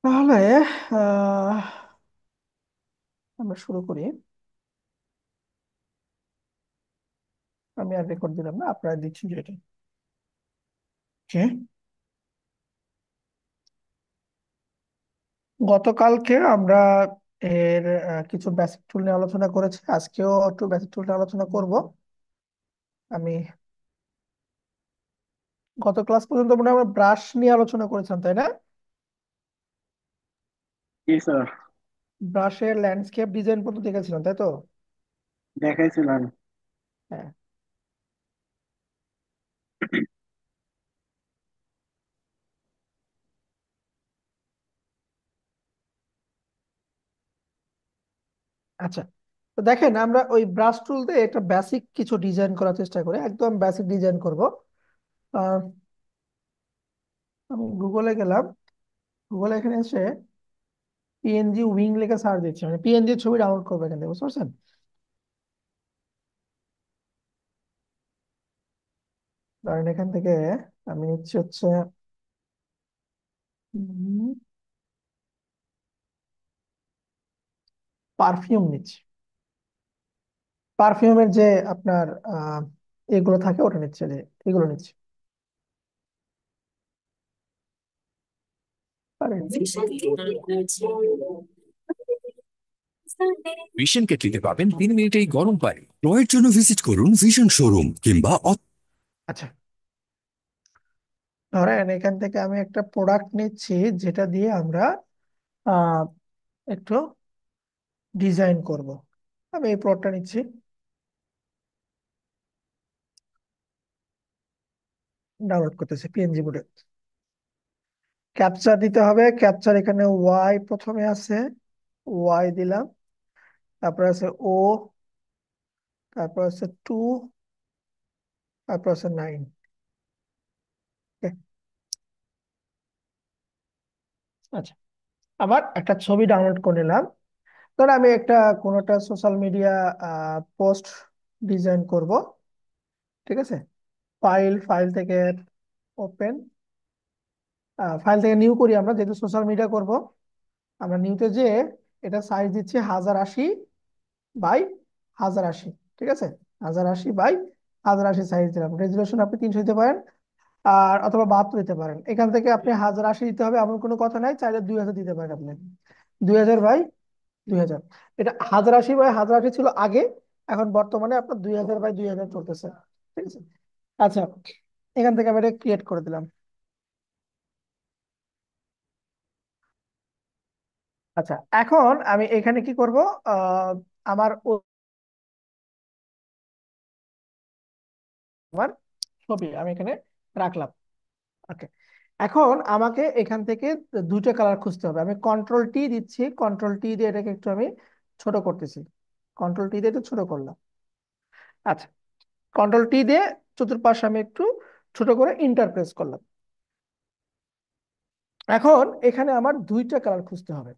তাহলে আহ আমরা শুরু করি। আমি আর রেকর্ড দিলাম না, আপনারা দিচ্ছি যেটা। ওকে। গতকালকে আমরা এর কিছু বেসিক টুল নিয়ে আলোচনা করেছি, আজকেও একটু বেসিক টুল নিয়ে আলোচনা করব। আমি গত ক্লাস পর্যন্ত মনে হয় আমরা ব্রাশ নিয়ে আলোচনা করেছিলাম, তাই না? জি স্যার। ব্রাশের ল্যান্ডস্কেপ ডিজাইন পর্যন্ত দেখেছিলাম, তাই তো? দেখাইছিলেন। হ্যাঁ। আচ্ছা, তো দেখেন আমরা ওই ব্রাশ টুল দিয়ে একটা বেসিক কিছু ডিজাইন করার চেষ্টা করি, একদম বেসিক ডিজাইন করব। আহ, আমি গুগলে গেলাম। গুগলে এখানে এসে পিএনজি উইং লিখে সার্চ দিচ্ছি, মানে পিএনজি ছবি ডাউনলোড করবে এখান থেকে, বুঝতে পারছেন? ধরেন এখান থেকে আমি নিচ্ছি হচ্ছে পারফিউম নিচ্ছি। পারফিউমের যে আপনার এগুলো থাকে ওটা নিচ্ছে, যে এগুলো নিচ্ছি। পারেন। ভিশন কেটলিতে পাবেন 3 মিনিটেই গরম পানি। ক্রয়ের জন্য ভিজিট করুন ভিশন শোরুম কিংবা আচ্ছা, ধরেন এখান থেকে আমি একটা প্রোডাক্ট নিচ্ছি, যেটা দিয়ে আমরা আহ একটু ডিজাইন করব। আমি এই প্রোডাক্টটা নিচ্ছি, ডাউনলোড করতেছি পিএনজি মোডে। ক্যাপচার দিতে হবে, ক্যাপচার এখানে ওয়াই প্রথমে আছে, ওয়াই দিলাম। তারপর আছে ও, তারপর আছে 2, তারপর আছে 9। আচ্ছা, আবার একটা ছবি ডাউনলোড করে নিলাম। ধর আমি একটা কোনোটা সোশ্যাল মিডিয়া পোস্ট ডিজাইন করব। ঠিক আছে, ফাইল ফাইল থেকে ওপেন, ফাইল থেকে নিউ করি। আমরা যেহেতু সোশ্যাল মিডিয়া করব, আমরা নিউতে যে এটা সাইজ দিচ্ছি 1080 বাই 1080। ঠিক আছে, 1080 বাই 1080 সাইজ দিলাম। রেজুলেশন আপনি 300 দিতে পারেন, আর অথবা 72 দিতে পারেন। এখান থেকে আপনি 1080 দিতে হবে এমন কোনো কথা নাই, চাইলে 2000 দিতে পারেন আপনি। 2000 বাই 2000। এটা 1080 বাই 1080 ছিল আগে, এখন বর্তমানে আপনার 2000 বাই 2000 চলতেছে। ঠিক আছে। আচ্ছা, এখান থেকে আমি এটা ক্রিয়েট করে দিলাম। আচ্ছা, এখন আমি এখানে কি করব? আহ আমার আমার ছবি আমি এখানে রাখলাম। ওকে। এখন আমাকে এখান থেকে দুইটা কালার খুঁজতে হবে। আমি কন্ট্রোল টি দিচ্ছি, কন্ট্রোল টি দিয়ে এটাকে একটু আমি ছোট করতেছি। কন্ট্রোল টি দিয়ে একটু ছোট করলাম। আচ্ছা, কন্ট্রোল টি দিয়ে চতুর্পাশে আমি একটু ছোট করে ইন্টারপ্রেস করলাম। এখন এখানে আমার দুইটা কালার খুঁজতে হবে।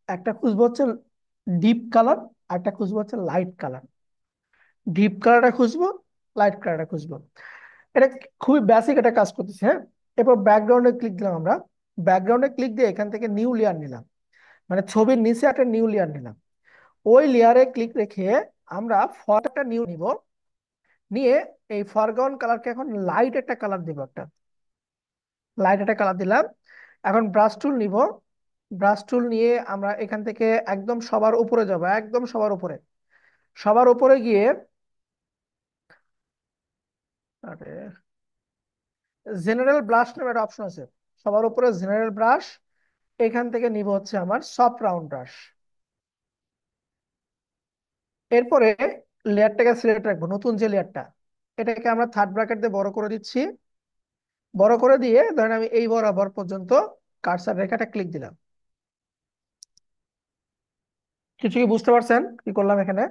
একটা খুঁজবো হচ্ছে ডিপ কালার, আর একটা খুঁজবো হচ্ছে লাইট কালার। ডিপ কালারটা খুঁজবো, লাইট কালারটা খুঁজবো। এটা খুবই বেসিক একটা কাজ করতেছে, হ্যাঁ। এরপর ব্যাকগ্রাউন্ডে ক্লিক দিলাম আমরা। ব্যাকগ্রাউন্ডে ক্লিক দিয়ে এখান থেকে নিউ লেয়ার নিলাম, মানে ছবির নিচে একটা নিউ লেয়ার নিলাম। ওই লেয়ারে ক্লিক রেখে আমরা একটা নিউ নিব, নিয়ে এই ফরগ্রাউন্ড কালারকে এখন লাইট একটা কালার দিব, একটা লাইট একটা কালার দিলাম। এখন ব্রাশ টুল নিব। ব্রাশ টুল নিয়ে আমরা এখান থেকে একদম সবার উপরে যাব, একদম সবার উপরে। সবার উপরে গিয়ে আরে জেনারেল ব্রাশ নামে একটা অপশন আছে, সবার উপরে জেনারেল ব্রাশ। এখান থেকে নিব হচ্ছে আমার সফট রাউন্ড ব্রাশ। এরপরে লেয়ারটাকে সিলেক্ট রাখবো, নতুন যে লেয়ারটা, এটাকে আমরা থার্ড ব্র্যাকেট দিয়ে বড় করে দিচ্ছি। বড় করে দিয়ে ধরেন আমি এই বরাবর পর্যন্ত কার্সার রেখাটা ক্লিক দিলাম। কিছু কি বুঝতে পারছেন কি করলাম এখানে?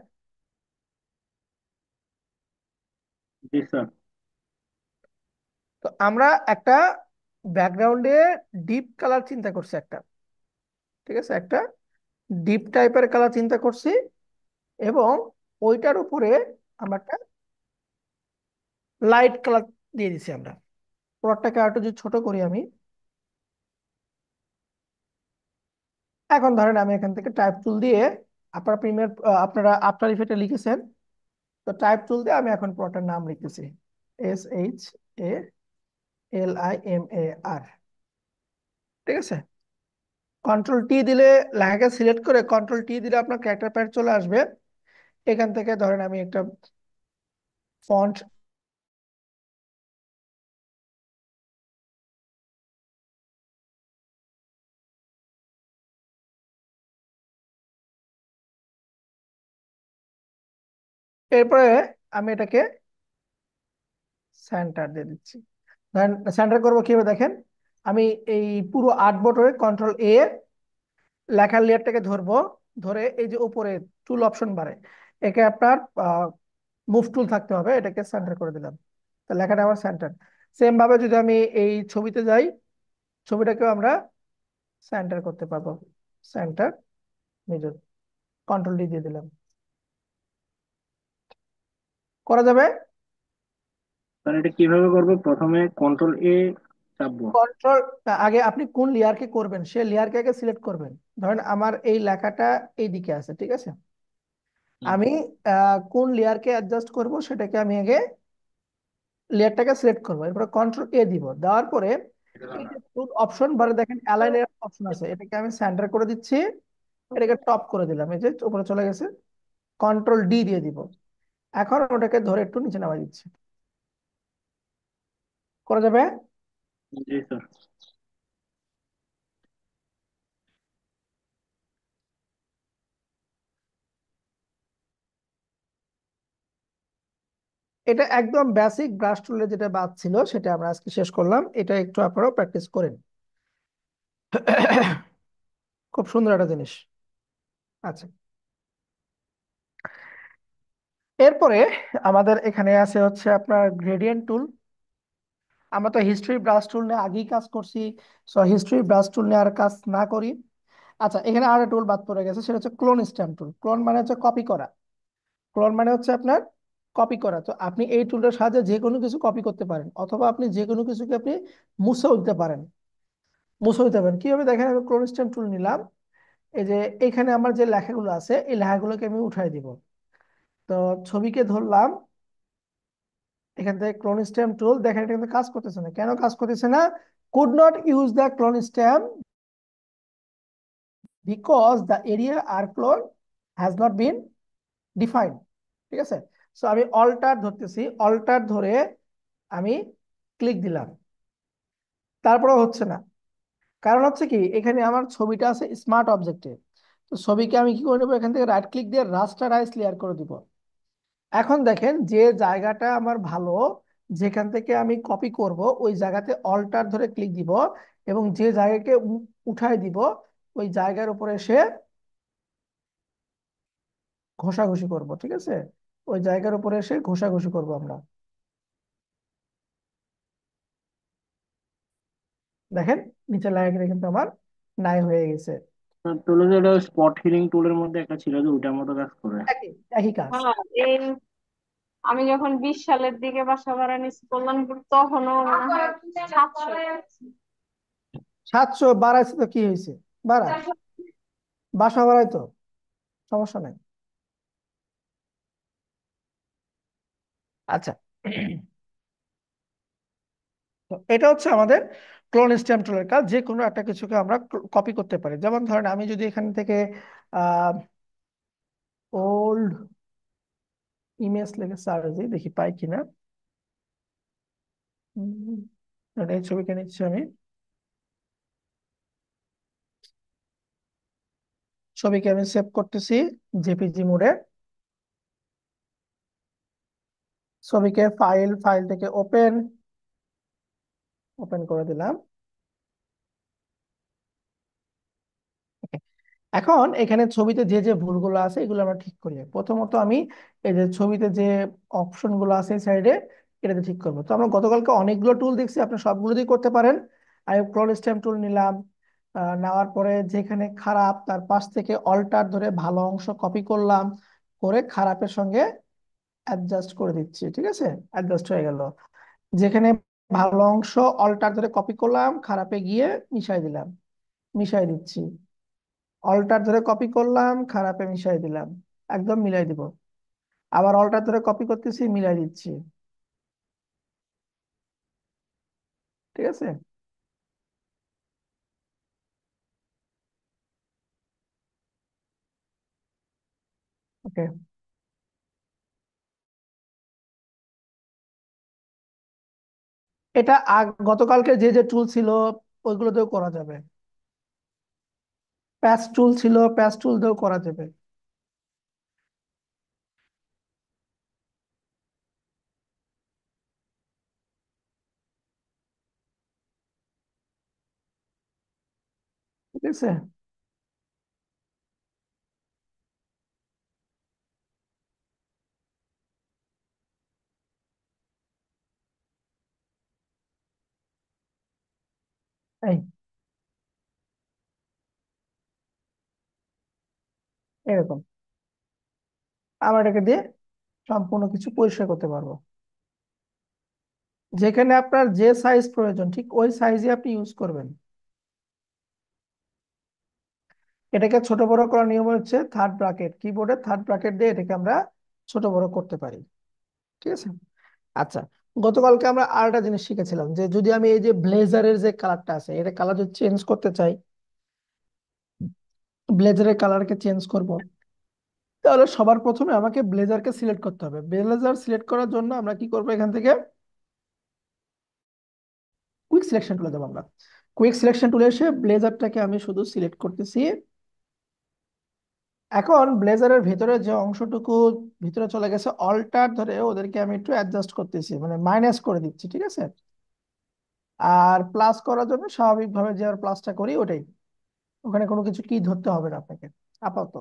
জি স্যার। তো আমরা একটা ব্যাকগ্রাউন্ডে ডিপ কালার চিন্তা করছি একটা। ঠিক আছে, একটা ডিপ টাইপের কালার চিন্তা করছি, এবং ওইটার উপরে আমরা একটা লাইট কালার দিয়ে দিছি আমরা। প্লটটাকে আর একটু যদি ছোট করি আমি, এখন ধরেন আমি এখান থেকে টাইপ টুল দিয়ে, আপনারা প্রিমিয়ার আপনারা আফটার ইফেক্টে লিখেছেন, তো টাইপ টুল দিয়ে আমি এখন প্লটের নাম লিখতেছি, SHALIMAR। ঠিক আছে, কন্ট্রোল টি দিলে লেখাকে সিলেক্ট করে কন্ট্রোল টি দিলে আপনার ক্যারেক্টার প্যাড চলে আসবে। এখান থেকে ধরেন আমি একটা ফন্ট, এরপরে আমি এটাকে সেন্টার দিয়ে দিচ্ছি। ধরেন সেন্টার করবো কিভাবে দেখেন, আমি এই পুরো আর্ট বোর্ডে কন্ট্রোল এ, লেখার লেয়ারটাকে ধরবো, ধরে এই যে উপরে টুল অপশন বারে, একে আপনার মুভ টুল থাকতে হবে, এটাকে সেন্টার করে দিলাম, তো লেখাটা আমার সেন্টার। সেম ভাবে যদি আমি এই ছবিতে যাই, ছবিটাকেও আমরা সেন্টার করতে পারবো, সেন্টার মিডল, কন্ট্রোল ডি দিয়ে দিলাম, করা যাবে। তাহলে এটা কিভাবে করবো? প্রথমে কন্ট্রোল এ চাপবো? কন্ট্রোল, আগে আপনি কোন লেয়ারকে করবেন সে লেয়ারকে আগে সিলেক্ট করবেন। ধরেন আমার এই লেখাটা এই দিকে আছে, ঠিক আছে, হুম। আমি কোন লেয়ারকে অ্যাডজাস্ট করব সেটাকে আমি আগে লেয়ারটাকে সিলেক্ট করবো, এরপরে কন্ট্রোল এ দিব, দেওয়ার পরে এই যে টুল অপশন বারে দেখেন অ্যালাইন এর অপশন আছে, এটাকে আমি সেন্টার করে দিচ্ছি, এটাকে টপ করে দিলাম, এই যে উপরে চলে গেছে, কন্ট্রোল ডি দিয়ে দিব, এখন ওটাকে ধরে একটু নিচে নামাই দিচ্ছি, করা যাবে। জি স্যার। এটা একদম বেসিক ব্রাশ টুলের যেটা বাদ ছিল সেটা আমরা আজকে শেষ করলাম, এটা একটু আপনারাও প্র্যাকটিস করেন। খুব সুন্দর একটা জিনিস। আচ্ছা, এরপরে আমাদের এখানে আছে হচ্ছে আপনার গ্রেডিয়েন্ট টুল। আমরা তো হিস্ট্রি ব্রাশ টুল নিয়ে আগেই কাজ করছি, সো হিস্ট্রি ব্রাশ টুল নিয়ে আর কাজ না করি। আচ্ছা, এখানে আর একটা টুল বাদ পড়ে গেছে, সেটা হচ্ছে ক্লোন স্ট্যাম্প টুল। ক্লোন মানে হচ্ছে কপি করা, ক্লোন মানে হচ্ছে আপনার কপি করা। তো আপনি এই টুলটার সাহায্যে যে কোনো কিছু কপি করতে পারেন, অথবা আপনি যে কোনো কিছুকে আপনি মুছেও দিতে পারেন। মুছেও দিতে পারেন কিভাবে দেখেন, আমি ক্লোন স্ট্যাম্প টুল নিলাম, এই যে এখানে আমার যে লেখাগুলো আছে এই লেখাগুলোকে আমি উঠাই দিব। তো ছবিকে ধরলাম, এখান থেকে ক্লোন স্ট্যাম্প টুল, দেখেন এটা কিন্তু কাজ করতেছে না। কেন কাজ করতেছে না? Could not use the clone stamp because the area are clone has not been defined. ঠিক আছে, সো আমি অল্টার ধরতেছি, অল্টার ধরে আমি ক্লিক দিলাম, তারপরে হচ্ছে না। কারণ হচ্ছে কি, এখানে আমার ছবিটা আছে স্মার্ট অবজেক্টে, তো ছবিকে আমি কি করে নেবো, এখান থেকে রাইট ক্লিক দিয়ে রাস্টারাইজ লেয়ার করে দিব। এখন দেখেন যে জায়গাটা আমার ভালো, যেখান থেকে আমি কপি করব ওই জায়গাতে অল্টার ধরে ক্লিক দিব, এবং যে জায়গাকে উঠাই দিব ওই জায়গার উপরে এসে ঘষাঘষি করব। ঠিক আছে, ওই জায়গার উপরে এসে ঘষাঘষি করব আমরা। দেখেন নিচে লাগাতে কিন্তু আমার নাই হয়ে গেছে। টুল যে এটা স্পট হিলিং টুলের মধ্যে একটা ছিল যে ওইটার মতো কাজ করে। একই একই কাজ। হ্যাঁ, এই আমি যখন 20 সালের দিকে বাসা ভাড়া নিচ্ছি কল্যাণ, তখনও মনে হয় 700। 700 বাড়াইছে তো কি হয়েছে, বাড়াক, বাসা বাড়াই তো, সমস্যা নাই। আচ্ছা, তো এটা হচ্ছে আমাদের ক্লোন স্ট্যাম্প টুলের কাজ। যে কোনো একটা কিছুকে আমরা কপি করতে পারি। যেমন ধরেন আমি যদি এখান থেকে ওল্ড ইমেজ লিখে সার্চ দিই, দেখি পাই কিনা। উম, এই ছবিকে নিচ্ছি আমি, ছবিকে আমি সেভ করতেছি জেপিজি মোডে, ছবিকে ফাইল, ফাইল থেকে ওপেন, ওপেন করে দিলাম। এখন এখানে ছবিতে যে যে ভুলগুলো আছে এগুলো আমরা ঠিক করি। প্রথমত আমি এই যে ছবিতে যে অপশন গুলো আছে সাইডে, এটাতে ঠিক করবো। তো আমরা গতকালকে অনেকগুলো টুল দেখছি, আপনি সবগুলো দিয়ে করতে পারেন। আমি ক্রল স্ট্যাম্প টুল নিলাম, নেওয়ার পরে যেখানে খারাপ তার পাশ থেকে অল্টার ধরে ভালো অংশ কপি করলাম, করে খারাপের সঙ্গে অ্যাডজাস্ট করে দিচ্ছি। ঠিক আছে, অ্যাডজাস্ট হয়ে গেল। যেখানে ভালো অংশ অল্টার ধরে কপি করলাম, খারাপে গিয়ে মিশাই দিলাম, মিশাই দিচ্ছি। অল্টার ধরে কপি করলাম, খারাপে মিশাই দিলাম, একদম মিলাই দিব। আবার অল্টার ধরে কপি করতেছি, মিলাই দিচ্ছি। ঠিক আছে। ওকে। এটা গতকালকে যে যে টুল ছিল ওইগুলো দিয়েও করা যাবে। প্যাচ টুল ছিল, প্যাচ টুল দিয়েও করা যাবে। ঠিক আছে। এই এরকম আমরা এটাকে দিয়ে সম্পূর্ণ কিছু পরিষ্কার করতে পারবো। যেখানে আপনার যে সাইজ প্রয়োজন ঠিক ওই সাইজে আপনি ইউজ করবেন। এটাকে ছোট বড় করার নিয়ম হচ্ছে থার্ড ব্র্যাকেট, কিবোর্ডে থার্ড ব্র্যাকেট দিয়ে এটাকে আমরা ছোট বড় করতে পারি। ঠিক আছে। আচ্ছা, গতকালকে আমরা আরেকটা জিনিস শিখেছিলাম যে যদি আমি এই যে ব্লেজারের যে কালারটা আছে এটা কালার যদি চেঞ্জ করতে চাই, ব্লেজারের কালারকে চেঞ্জ করব, তাহলে সবার প্রথমে আমাকে ব্লেজারকে সিলেক্ট করতে হবে। ব্লেজার সিলেক্ট করার জন্য আমরা কি করবো, এখান থেকে কুইক সিলেকশন টুলে যাবো আমরা। কুইক সিলেকশন টুলে এসে ব্লেজারটাকে আমি শুধু সিলেক্ট করতেছি। এখন ব্লেজারের ভিতরে যে অংশটুকু ভিতরে চলে গেছে অল্টার ধরে ওদেরকে আমি একটু অ্যাডজাস্ট করতেছি, মানে মাইনাস করে দিচ্ছি। ঠিক আছে। আর প্লাস করার জন্য স্বাভাবিকভাবে যে আর প্লাসটা করি ওটাই, ওখানে কোনো কিছু কি ধরতে হবে না আপনাকে আপাতত।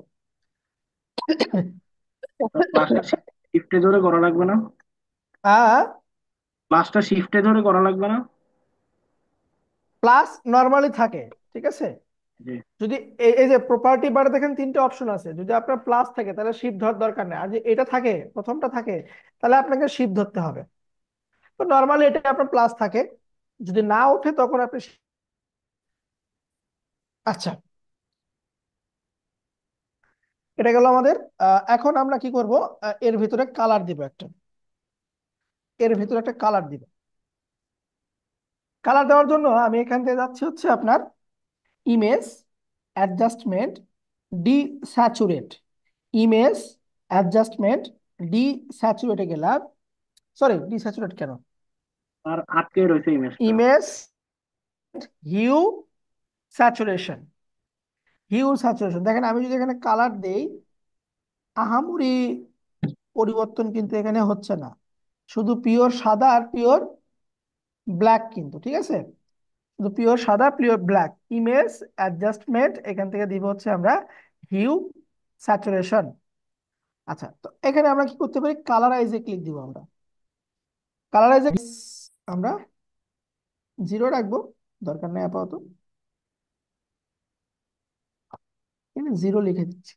প্লাসটা শিফটে ধরে করা লাগবে না? আর প্লাসটা শিফটে ধরে করা লাগবে না? প্লাস নর্মালি থাকে। ঠিক আছে। জি। যদি এই যে প্রপার্টি বারে দেখেন তিনটে অপশন আছে, যদি আপনার প্লাস থাকে তাহলে শিফট ধরার দরকার নেই, আর যে এটা থাকে প্রথমটা থাকে তাহলে আপনাকে শিফট ধরতে হবে। তো নর্মালি এটা আপনার প্লাস থাকে, যদি না ওঠে তখন আপনি আচ্ছা, এটা গেল আমাদের। এখন আমরা কি করব, এর ভিতরে কালার দিব একটা, এর ভিতরে একটা কালার দিব। কালার দেওয়ার জন্য আমি এখান থেকে যাচ্ছি হচ্ছে আপনার image, adjustment, desaturate. Image, adjustment, ডি স্যাচুরেটে গেলাম। সরি, ডি স্যাচুরেট কেন, আর আটকে রয়েছে ইমেজটা। Image, hue, saturation. Hue saturation দেখেন আমি যদি এখানে কালার দেই, আহামরি পরিবর্তন কিন্তু এখানে হচ্ছে না, শুধু পিওর সাদা আর পিওর ব্ল্যাক কিন্তু। ঠিক আছে। শুধু পিওর সাদা পিওর ব্ল্যাক। ইমেজ, অ্যাডজাস্টমেন্ট, এখান থেকে দিব হচ্ছে আমরা হিউ, স্যাচুরেশন। আচ্ছা, তো এখানে আমরা কি করতে পারি, কালারাইজে ক্লিক দিব আমরা। কালারাইজে আমরা 0 রাখবো, দরকার নেই আপাতত, এখানে 0 লিখে দিচ্ছি।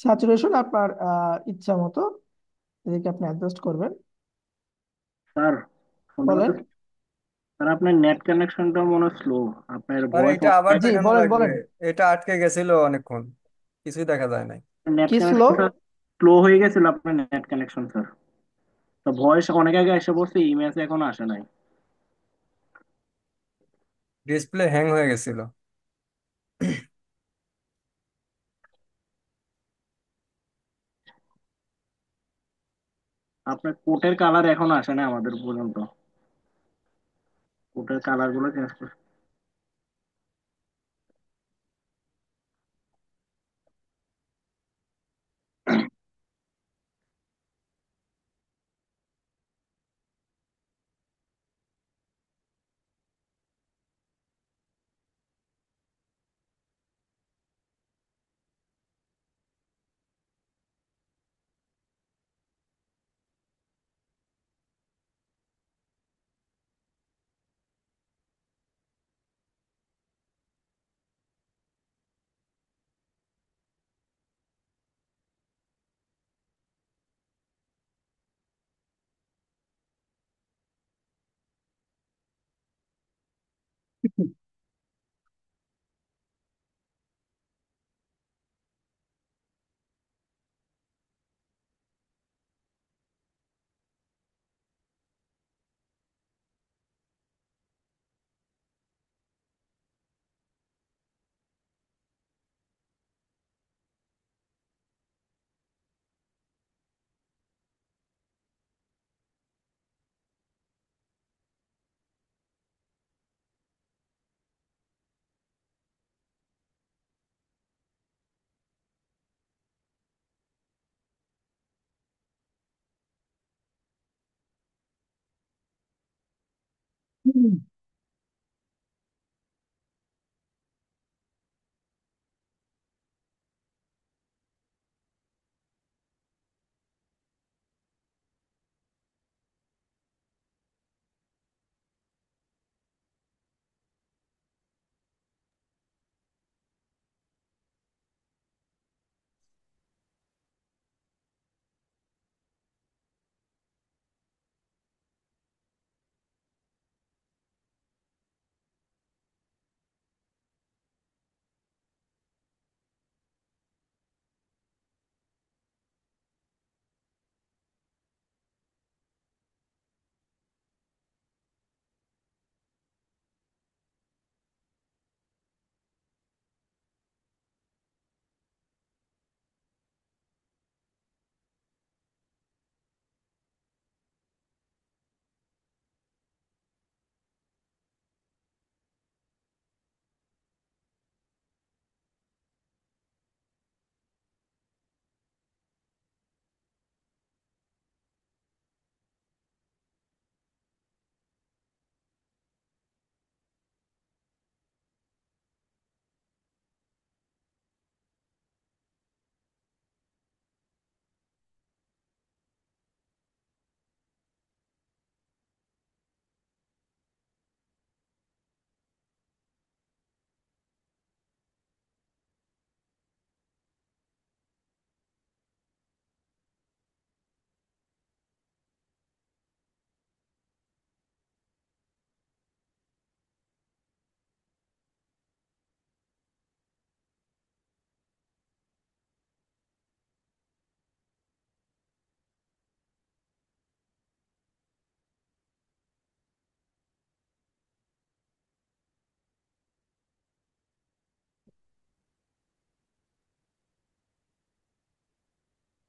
স্যাচুরেশন আপনার ইচ্ছা মতো এদিকে আপনি অ্যাডজাস্ট করবেন। স্যার, শুনতে বলেন। পাচ্ছেন? স্যার, আপনার নেট কানেকশনটা মনে স্লো। আপনার আরে ভয়েস এটা আবার জি দেখানো বলেন লাগবে? বলেন। এটা আটকে গেছিল অনেকক্ষণ, কিছুই দেখা যায় নাই। নেট কি স্লো? কানেকশনটা স্লো হয়ে গেছিল আপনার নেট কানেকশন স্যার। তো ভয়েস অনেক আগে এসে পড়ছে, ইমেজ এখনো আসে নাই। ডিসপ্লে হ্যাং হয়ে গেছিল। আপনার কোটের কালার এখনো আসে না আমাদের পর্যন্ত। কোটের কালার গুলো চেঞ্জ করছে।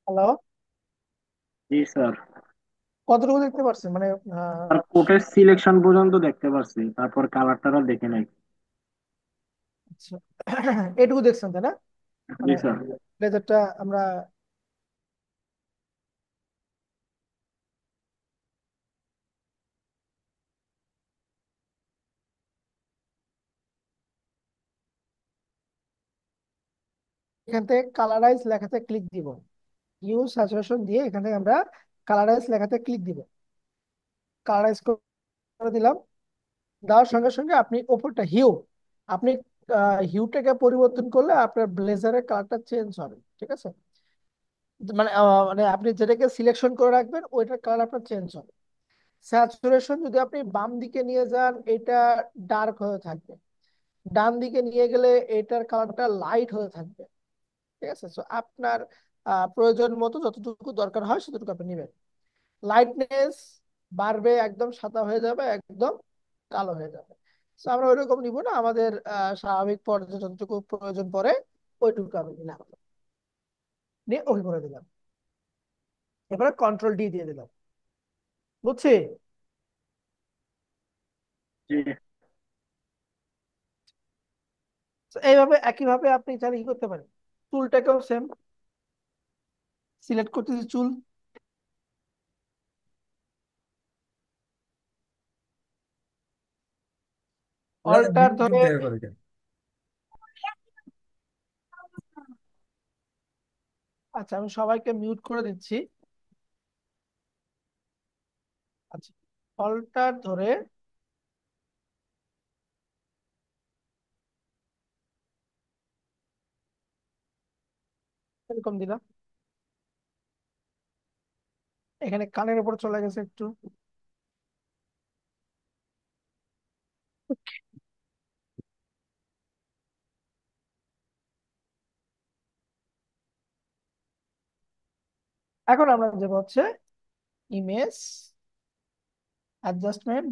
হ্যালো, জি স্যার। কতটুকু দেখতে পারছেন মানে? আর কোটের সিলেকশন পর্যন্ত দেখতে পারছি, তারপর কালার টালার দেখে নাই। আচ্ছা, এটুকু দেখছেন তাই না? জি মানে স্যার। ব্লেজারটা আমরা এখান থেকে কালারাইজ লেখাতে ক্লিক দিব। ইউজ স্যাচুরেশন দিয়ে এখান থেকে আমরা কালারাইজ লেখাতে ক্লিক দিব। কালারাইজ করে দিলাম। দেওয়ার সঙ্গে সঙ্গে আপনি ওপরটা হিউ, আপনি হিউটাকে পরিবর্তন করলে আপনার ব্লেজারের কালারটা চেঞ্জ হবে, ঠিক আছে? মানে মানে আপনি যেটাকে সিলেকশন করে রাখবেন ওইটার কালার আপনার চেঞ্জ হবে। স্যাচুরেশন যদি আপনি বাম দিকে নিয়ে যান এটা ডার্ক হয়ে থাকবে, ডান দিকে নিয়ে গেলে এটার কালারটা লাইট হয়ে থাকবে, ঠিক আছে? তো আপনার প্রয়োজন মতো যতটুকু দরকার হয় ততটুকু আপনি নেবেন। লাইটনেস বাড়বে, একদম সাদা হয়ে যাবে, একদম কালো হয়ে যাবে। তো আমরা ওইরকম নিব না, আমাদের স্বাভাবিক পর্যায়ে যতটুকু প্রয়োজন পড়ে ওইটুকু আমি নিলাম, নিয়ে ওকে করে দিলাম। এবারে কন্ট্রোল ডি দিয়ে দিলাম, বুঝছি? জি। তো এইভাবে একইভাবে আপনি চাইলে কি করতে পারেন, চুলটাকেও সেম সিলেক্ট করতেছি, চুল অল্টার ধরে। দেখা করে কেন? আচ্ছা, আমি সবাইকে মিউট করে দিচ্ছি। আচ্ছা, অল্টার ধরে এরকম দিলাম, এখানে কানের উপর চলে গেছে একটু। এখন আমরা যে হচ্ছে image adjustment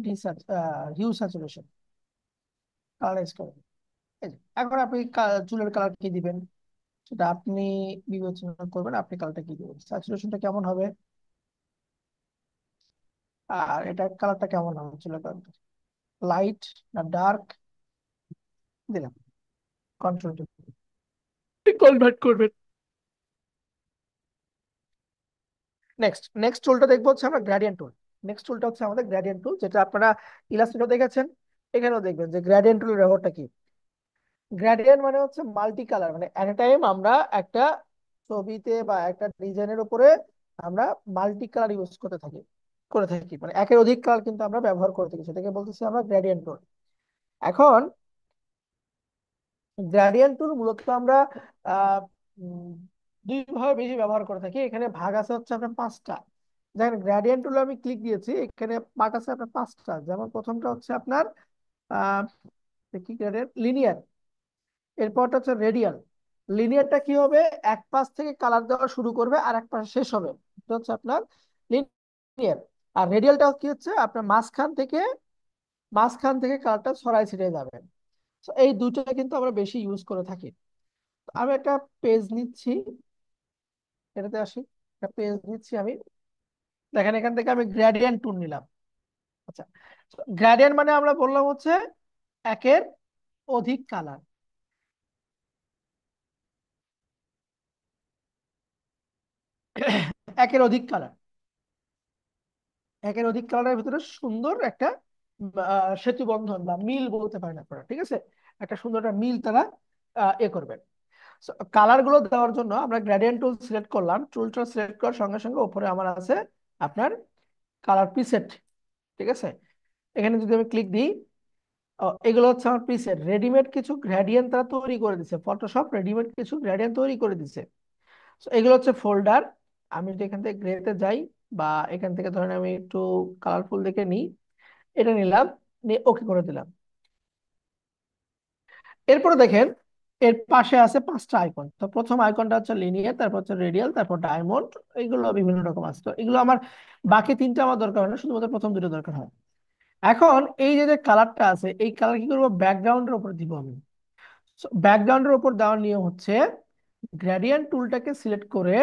hue saturation colourise করবেন। এই যে, এখন আপনি চুলের কালার কি দিবেন সেটা আপনি বিবেচনা করবেন, আপনি কালারটা কি দিবেন, স্যাচুরেশনটা কেমন হবে আর এটা কালারটা কেমন হবে, চুলের কালারটা লাইট না ডার্ক দিলাম, কন্ট্রোল কনভার্ট করবেন। নেক্সট নেক্সট টুলটা দেখবো হচ্ছে আমরা গ্রেডিয়েন্ট টুল। নেক্সট টুলটা হচ্ছে আমাদের গ্রেডিয়েন্ট টুল, যেটা আপনারা ইলাস্ট্রেটর দেখেছেন, এখানেও দেখবেন যে গ্রেডিয়েন্ট টুলের ব্যবহারটা কি। গ্রেডিয়েন্ট মানে হচ্ছে মাল্টি কালার, মানে এট এ টাইম আমরা একটা ছবিতে বা একটা ডিজাইনের উপরে আমরা মাল্টি কালার ইউজ করে থাকি মানে একের অধিক কালার কিন্তু আমরা ব্যবহার করে থাকি, সেটাকে বলতেছি আমরা গ্রেডিয়েন্ট টুল। এখন গ্রেডিয়েন্ট টুল মূলত আমরা আহ উম, দুই ভাবে বেশি ব্যবহার করে থাকি। এখানে ভাগ আছে হচ্ছে আপনার পাঁচটা। দেখেন গ্রেডিয়েন্ট টুলে আমি ক্লিক দিয়েছি, এখানে পার্ট আছে আপনার পাঁচটা। যেমন প্রথমটা হচ্ছে আপনার আহ কি গ্রেডিয়েন্ট লিনিয়ার, এরপরটা হচ্ছে রেডিয়াল। লিনিয়ারটা কি হবে, এক পাশ থেকে কালার দেওয়া শুরু করবে আর এক পাশে শেষ হবে, এটা হচ্ছে আপনার লিনিয়ার। আর রেডিয়ালটা কি হচ্ছে আপনার মাঝখান থেকে কালারটা ছড়াই ছিটিয়ে যাবে। তো এই দুটো কিন্তু আমরা বেশি ইউজ করে থাকি। তো আমি একটা পেজ নিচ্ছি, এটাতে আসি, একটা পেজ নিচ্ছি আমি। দেখেন এখান থেকে আমি গ্রেডিয়েন্ট টুল নিলাম। আচ্ছা, গ্রেডিয়েন্ট মানে আমরা বললাম হচ্ছে একের অধিক কালার। একের অধিক কালার, একের অধিক কালারের ভিতরে সুন্দর একটা সেতু বন্ধন বা মিল বলতে পারেন আপনারা, ঠিক আছে, একটা সুন্দর একটা মিল তারা করবেন। কালার গুলো দেওয়ার জন্য আমরা গ্রেডিয়েন্ট টুল সিলেক্ট করলাম, টুলটা সিলেক্ট করার সঙ্গে সঙ্গে উপরে আমার আছে আপনার কালার প্রিসেট, ঠিক আছে। এখানে যদি আমি ক্লিক দিই, এগুলো হচ্ছে আমার প্রিসেট, রেডিমেড কিছু গ্রেডিয়েন্ট তারা তৈরি করে দিচ্ছে, ফটোশপ রেডিমেড কিছু গ্রেডিয়েন্ট তৈরি করে দিচ্ছে। এগুলো হচ্ছে ফোল্ডার। আমি যদি এখান থেকে গ্রেতে যাই বা এখান থেকে ধরেন আমি একটু কালারফুল দেখে নিই, এটা নিলাম, নিয়ে ওকে করে দিলাম। এরপরে দেখেন এর পাশে আছে পাঁচটা আইকন। তো প্রথম আইকনটা হচ্ছে লিনিয়ার, তারপর হচ্ছে রেডিয়াল, তারপর ডায়মন্ড, এগুলো বিভিন্ন রকম আছে। তো এগুলো আমার বাকি তিনটা আমার দরকার হয় না, শুধুমাত্র প্রথম দুটো দরকার হয়। এখন এই যে যে কালারটা আছে, এই কালার কি করবো, ব্যাকগ্রাউন্ডের উপর দিব আমি। ব্যাকগ্রাউন্ডের উপর দেওয়ার নিয়ম হচ্ছে গ্রেডিয়েন্ট টুলটাকে সিলেক্ট করে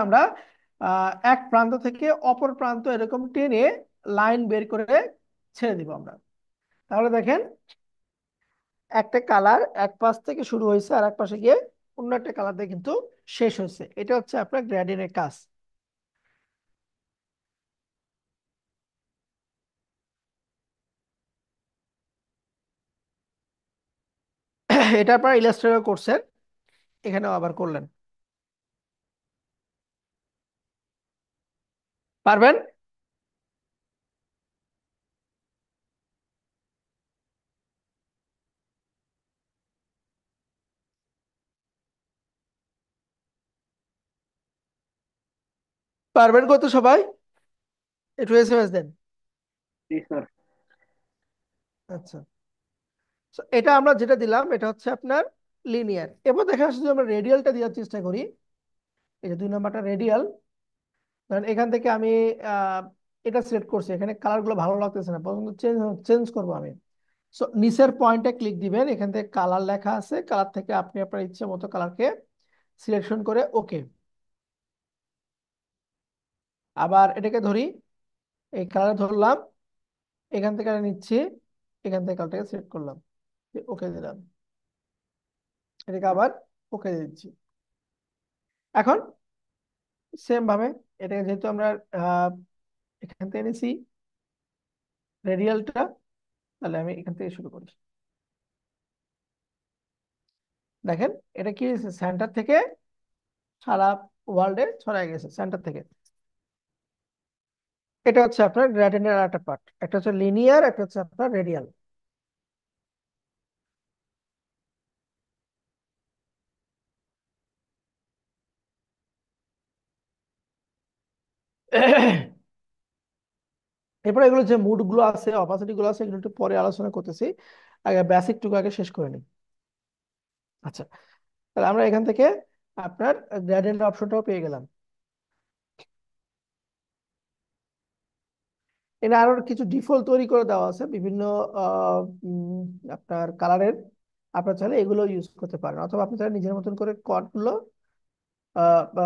আমরা এক প্রান্ত থেকে অপর প্রান্ত এরকম টেনে লাইন বের করে ছেড়ে দিব আমরা। তাহলে দেখেন একটা কালার এক পাশ থেকে শুরু হয়েছে আর এক পাশে গিয়ে অন্য একটা কালার দিয়ে কিন্তু শেষ হয়েছে। এটা হচ্ছে আপনার গ্রেডিয়েন্টের কাজ। এটা আপনারা ইলাস্ট্রেটর করছেন, এখানেও আবার করলেন, পারবেন। পারবেন কত সবাই, একটু এসএমএস দেন। জি স্যার। আচ্ছা, তো এটা আমরা যেটা দিলাম এটা হচ্ছে আপনার লিনিয়ার। এবার দেখা যাচ্ছে যদি আমরা রেডিয়ালটা দেওয়ার চেষ্টা করি, এই যে দুই নাম্বারটা রেডিয়াল, কারণ এখান থেকে আমি আহ, এটা সিলেক্ট করছি, এখানে কালার গুলো ভালো লাগতেছে না, প্রথমে চেঞ্জ চেঞ্জ করবো আমি। সো নিচের পয়েন্টে ক্লিক দিবেন, এখান থেকে কালার লেখা আছে, কালার থেকে আপনি আপনার ইচ্ছে মতো কালারকে সিলেকশন করে ওকে। আবার এটাকে ধরি, এই কালার ধরলাম, এখান থেকে আমি নিচ্ছি, এখান থেকে কালারটাকে সিলেক্ট করলাম, ওকে দিলাম, এটাকে আবার ওকে দিচ্ছি। এখন সেম ভাবে এটাকে যেহেতু আমরা আহ, এখান থেকে নিছি রেডিয়ালটা, তাহলে আমি এখান থেকে শুরু করি। দেখেন এটা কি সেন্টার থেকে সারা ওয়ার্ল্ডে ছড়াই গেছে সেন্টার থেকে। এটা হচ্ছে আপনার গ্রেডিয়েন্টের একটা পার্ট, একটা হচ্ছে লিনিয়ার, একটা হচ্ছে আপনার রেডিয়াল। এরপর এগুলো যে মুড গুলো আছে, অপাসিটি গুলো আছে, এগুলো একটু পরে আলোচনা করতেছি, আগে বেসিক টুকু আগে শেষ করে নিই। আচ্ছা, তাহলে আমরা এখান থেকে আপনার গ্রেডিয়েন্ট অপশনটাও পেয়ে গেলাম। এখানে আরো কিছু ডিফল্ট তৈরি করে দেওয়া আছে বিভিন্ন আহ, উম, আপনার কালারের। আপনার চাইলে এগুলো ইউজ করতে পারেন, অথবা আপনি চাইলে নিজের মতন করে কোড গুলো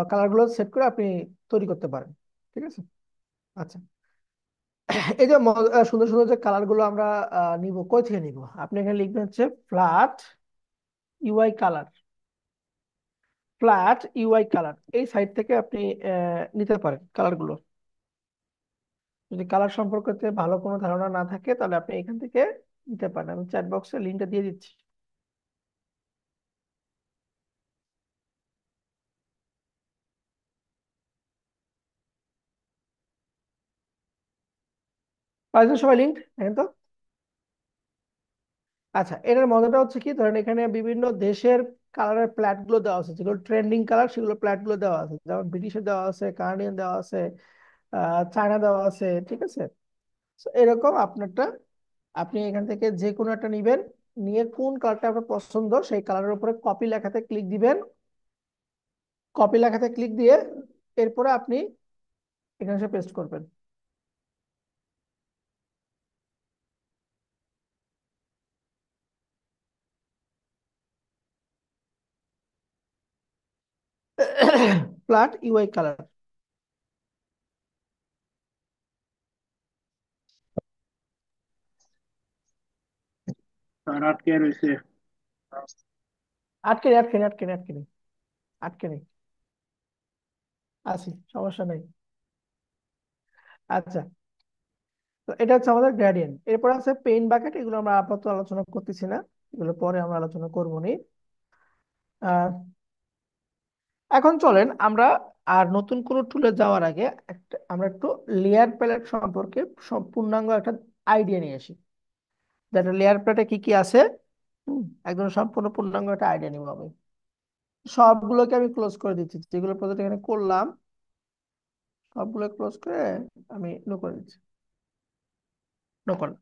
কালার গুলো সেট করে আপনি তৈরি করতে পারেন। ঠিক আছে। আচ্ছা, এই যে সুন্দর সুন্দর যে কালার গুলো আমরা নিব, কই থেকে নিব? আপনি এখানে লিখবেন হচ্ছে flat UI colour. Flat UI colour এই সাইট থেকে আপনি নিতে পারেন কালার গুলো। যদি কালার সম্পর্কে ভালো কোনো ধারণা না থাকে তাহলে আপনি এখান থেকে নিতে পারেন। আমি চ্যাট বক্সে লিঙ্কটা দিয়ে দিচ্ছি। পাইছেন সবাই লিঙ্ক? দেখেন তো। আচ্ছা, এটার মজাটা হচ্ছে কি, ধরেন এখানে বিভিন্ন দেশের কালারের প্ল্যাট গুলো দেওয়া আছে, যেগুলো ট্রেন্ডিং কালার সেগুলো প্ল্যাট গুলো দেওয়া আছে, যেমন ব্রিটিশের দেওয়া আছে, কানাডিয়ান দেওয়া আছে, চায়না দেওয়া আছে। ঠিক আছে। So, এরকম আপনারটা আপনি এখান থেকে যে কোনো একটা নিবেন, নিয়ে কোন কালারটা আপনার পছন্দ সেই কালারের উপরে কপি লেখাতে ক্লিক দিবেন। কপি লেখাতে ক্লিক দিয়ে এরপরে আপনি এখানে এসে পেস্ট করবেন। Flat UI colour. স্যার আটকে রয়েছে। আটকে নেই, আটকে নেই, আটকে নেই, আটকে নেই, আটকে নেই, আছি, সমস্যা নেই। আচ্ছা, তো এটা হচ্ছে আমাদের গ্রেডিয়েন্ট। এরপর আছে পেইন বাকেট, এগুলো আমরা আপাতত আলোচনা করতেছি না, এগুলো পরে আমরা আলোচনা করবো নি। আহ, এখন চলেন আমরা আর নতুন কোনো টুলে যাওয়ার আগে আমরা একটু লেয়ার প্যালেট সম্পর্কে পূর্ণাঙ্গ একটা আইডিয়া নিয়ে আসি। যেটা লেয়ার প্যালেটে কি কি আছে, হুম, একদম সম্পূর্ণ পূর্ণাঙ্গ একটা আইডিয়া নিব আমি। সবগুলোকে আমি ক্লোজ করে দিচ্ছি, যেগুলো প্রজেক্ট এখানে করলাম সবগুলো ক্লোজ করে আমি নো করে দিচ্ছি। নো করলাম,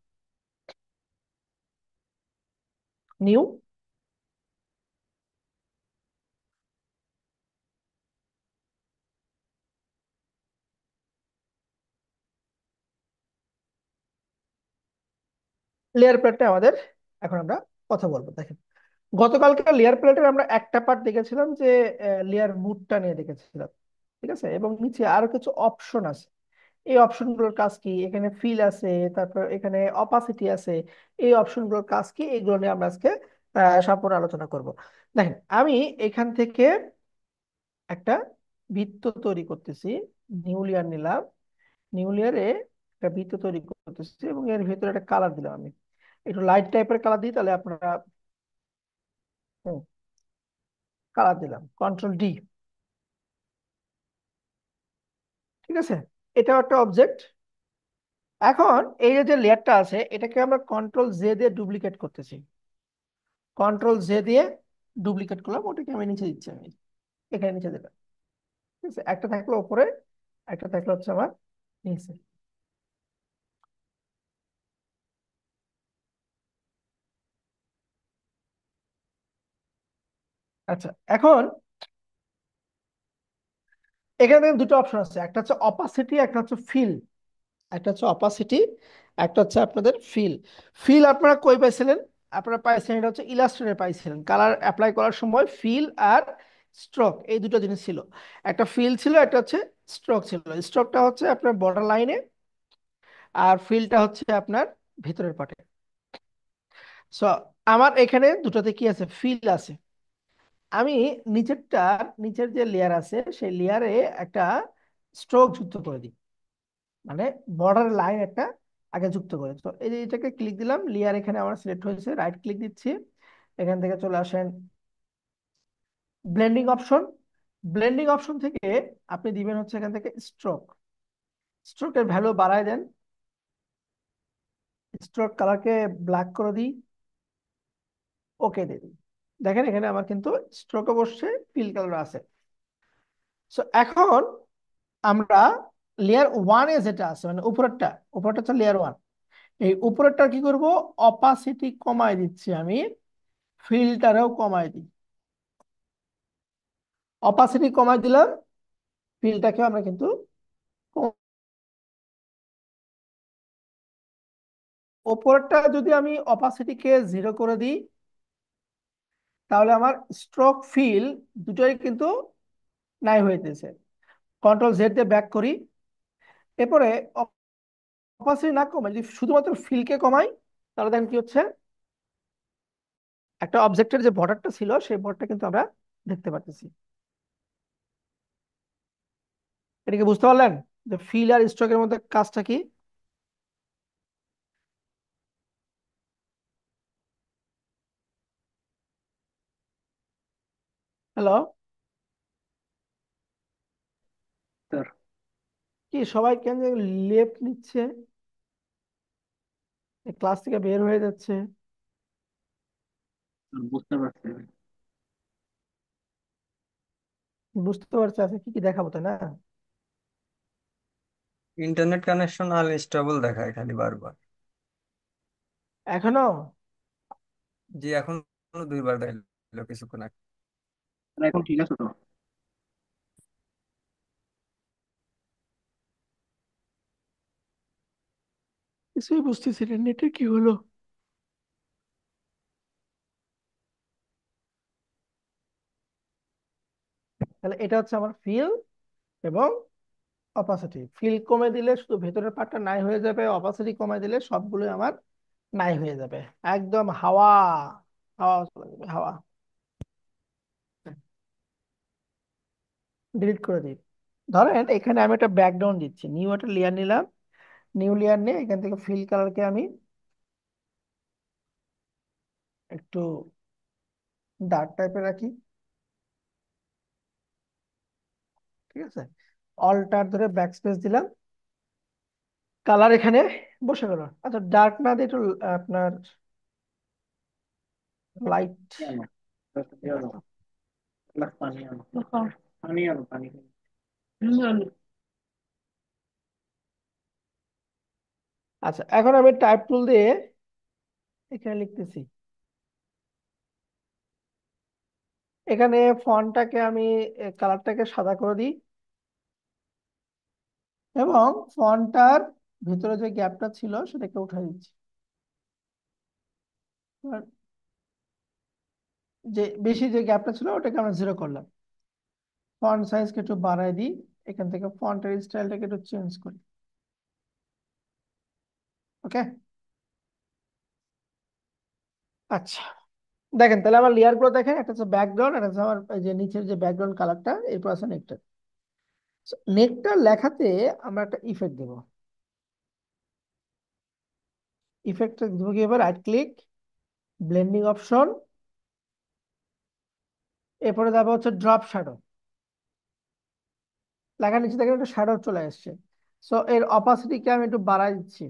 নিউ। লেয়ার প্যালেটটা আমাদের এখন আমরা কথা বলবো। দেখেন, গতকালকে লেয়ার প্লেটের আমরা একটা পার্ট দেখেছিলাম যে লেয়ার মুডটা নিয়ে দেখেছিলাম। ঠিক আছে, এবং নিচে আরো কিছু অপশন আছে। এই অপশন গুলোর কাজ কি? এখানে ফিল আছে, তারপর এখানে অপাসিটি আছে। এই অপশন গুলোর কাজ কি, এগুলো নিয়ে আমরা আজকে সম্পূর্ণ আলোচনা করব। দেখেন, আমি এখান থেকে একটা বৃত্ত তৈরি করতেছি। নিউ লেয়ার নিলাম, নিউ লেয়ারে একটা বৃত্ত তৈরি করতেছি এবং এর ভিতরে একটা কালার দিলাম আমি। একটু লাইট টাইপের কালার দিই, তাহলে আপনারা কালার দিলাম, কন্ট্রোল ডি। ঠিক আছে, এটাও একটা অবজেক্ট। এখন এই যে লেয়ারটা আছে এটাকে আমরা কন্ট্রোল জে দিয়ে ডুপ্লিকেট করতেছি। কন্ট্রোল জে দিয়ে ডুপ্লিকেট করলাম, ওটাকে আমি নিচে দিচ্ছি, আমি এখানে নিচে দিলাম। ঠিক আছে, একটা থাকলো উপরে, একটা থাকলো হচ্ছে আমার নিচে। আচ্ছা, এখন এখানে দেখেন দুটো অপশন আছে, একটা হচ্ছে অপাসিটি, একটা হচ্ছে ফিল। একটা হচ্ছে অপাসিটি, একটা হচ্ছে আপনাদের ফিল। ফিল আপনারা কই পাইছিলেন? আপনারা পাইছিলেন, এটা হচ্ছে ইলাস্ট্রেটরে পাইছিলেন। কালার অ্যাপ্লাই করার সময় ফিল আর স্ট্রোক এই দুটো জিনিস ছিল। একটা ফিল ছিল, একটা হচ্ছে স্ট্রোক ছিল। স্ট্রোকটা হচ্ছে আপনার বর্ডার লাইনে, আর ফিলটা হচ্ছে আপনার ভিতরের পাটে। সো আমার এখানে দুটোতে কি আছে? ফিল আছে। আমি নিচের যে লেয়ার আছে সেই লেয়ারে একটা স্ট্রোক যুক্ত করে দিই, মানে বর্ডার লাইন একটা আগে যুক্ত করে। তো এই যে এটাকে ক্লিক দিলাম, লেয়ার এখানে আমার সিলেক্ট হয়েছে, রাইট ক্লিক দিচ্ছি, এখান থেকে চলে আসেন ব্লেন্ডিং অপশন। ব্লেন্ডিং অপশন থেকে আপনি দিবেন হচ্ছে এখান থেকে স্ট্রোক। স্ট্রোকের ভ্যালু বাড়ায় দেন, স্ট্রোক কালারকে ব্ল্যাক করে দিই, ওকে দিয়ে দিই। দেখেন এখানে আমার কিন্তু স্ট্রোকও বসছে, ফিল কালার আছে। সো এখন আমরা লেয়ার ওয়ানে যেটা আছে, মানে উপরেরটা, উপরেরটা হচ্ছে লেয়ার ওয়ান। এই উপরেরটা কি করব? অপাসিটি কমায় দিচ্ছি আমি, ফিল্টারও কমায় দিই। অপাসিটি কমাই দিলাম, ফিলটাকে আমরা কিন্তু ওপরটা যদি আমি অপাসিটিকে 0 করে দিই, তাহলে আমার স্ট্রোক ফিল দুটোই কিন্তু নাই হইতেছে। কন্ট্রোল জেড দিয়ে ব্যাক করি। এরপরে অপাসিটি না কমাই, যদি শুধুমাত্র ফিলকে কমাই, তাহলে দেখেন কি হচ্ছে, একটা অবজেক্টের যে বর্ডারটা ছিল সেই বর্ডারটা কিন্তু আমরা দেখতে পাচ্ছি। এটাকে বুঝতে পারলেন যে ফিল আর স্ট্রোকের মধ্যে কাজটা কি? হ্যালো, স্যার কি সবাই কেন লেফট নিচ্ছে, ক্লাস থেকে বের হয়ে যাচ্ছে? বুঝতে পারছি। বুঝতে পারছি, আচ্ছা কি কি দেখাবো তাই না? ইন্টারনেট কানেকশন আনস্টেবল দেখায় খালি বারবার। এখনো? জি, এখন 2বার দেখাইলো কিছুক্ষণ আগে। স্যার, এখন ঠিক আছে তো? কিছুই বুঝতেছি না, নেটের কি হলো? তাহলে এটা হচ্ছে আমার ফিল এবং অপাসিটি। ফিল কমে দিলে শুধু ভেতরের পার্টটা নাই হয়ে যাবে, অপাসিটি কমে দিলে সবগুলো আমার নাই হয়ে যাবে। একদম হাওয়া, হাওয়া চলে যাবে, হাওয়া। ডিলিট করে দিই। ধরেন এখানে আমি একটা ব্যাকগ্রাউন্ড দিচ্ছি, নিউ একটা লেয়ার নিলাম। নিউ লেয়ার নিয়ে এখান থেকে ফিল কালারকে আমি একটু ডার্ক টাইপের রাখি। ঠিক আছে, অল্টার ধরে ব্যাক স্পেস দিলাম, কালার এখানে বসে গেল। আচ্ছা, ডার্ক না দিয়ে একটু আপনার লাইট আনো, দিয়ে দাও। দেখাতো। গ্লাস পানি আনো, পানি আনো, পানি। আচ্ছা, এখন আমি টাইপ টুল দিয়ে এখানে লিখতেছি। এখানে ফন্টটাকে আমি কালারটাকে সাদা করে দিই, এবং ফন্টটার ভিতরে যে গ্যাপটা ছিল সেটাকে উঠাই দিচ্ছি। আর যে বেশি যে গ্যাপটা ছিল ওটাকে আমরা 0 করলাম। ফন্ট সাইজকে একটু বাড়াই দিই, এখান থেকে ফন্টের স্টাইলটাকে একটু চেঞ্জ করি। ওকে, আচ্ছা দেখেন তাহলে আমার লেয়ার গুলো দেখেন, একটা হচ্ছে ব্যাকগ্রাউন্ড, একটা হচ্ছে আমার এই যে নিচের যে ব্যাকগ্রাউন্ড কালারটা, এরপর আছে নেকটা। নেকটা লেখাতে আমরা একটা ইফেক্ট দেবো। ইফেক্টটা দেবো কি, এবার রাইট ক্লিক, ব্লেন্ডিং অপশন, এরপরে যাবো হচ্ছে ড্রপ শ্যাডো। লেখার নিচে দেখেন একটা শ্যাডো চলে আসছে। সো এর অপাসিটিকে আমি একটু বাড়াই দিচ্ছি,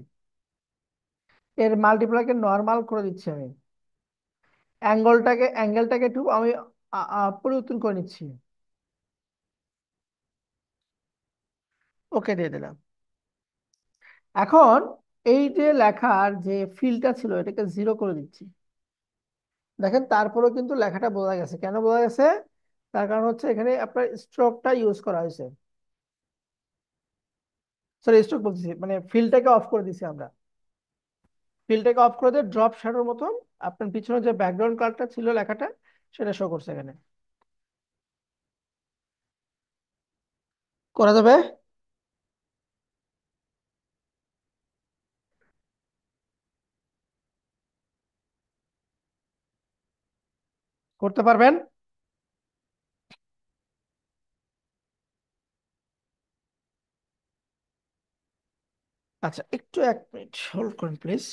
এর মাল্টিপ্লাইকে নর্মাল করে দিচ্ছি আমি, অ্যাঙ্গেলটাকে একটু আমি পরিবর্তন করে নিচ্ছি। ওকে দিয়ে দিলাম। এখন এই যে লেখার যে ফিলটা ছিল এটাকে 0 করে দিচ্ছি। দেখেন তারপরেও কিন্তু লেখাটা বোঝা গেছে। কেন বোঝা গেছে? তার কারণ হচ্ছে এখানে আপনার স্ট্রোকটা ইউজ করা হয়েছে। সরি, স্ট্রোক বলতেছি, মানে ফিলটাকে অফ করে দিছি আমরা। ফিলটাকে অফ করে দিয়ে ড্রপ শ্যাডোর মতন আপনার পিছনে যে ব্যাকগ্রাউন্ড কালারটা ছিল লেখাটা সেটা শো করছে এখানে। করা যাবে? করতে পারবেন? আচ্ছা, একটু 1 মিনিট হোল্ড করুন প্লিজ।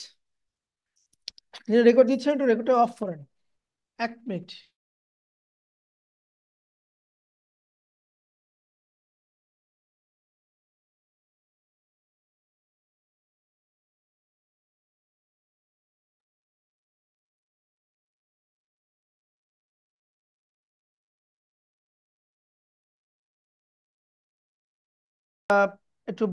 রেকর্ড দিচ্ছেন, একটু রেকর্ডটা অফ করেন। 1 মিনিট। একটু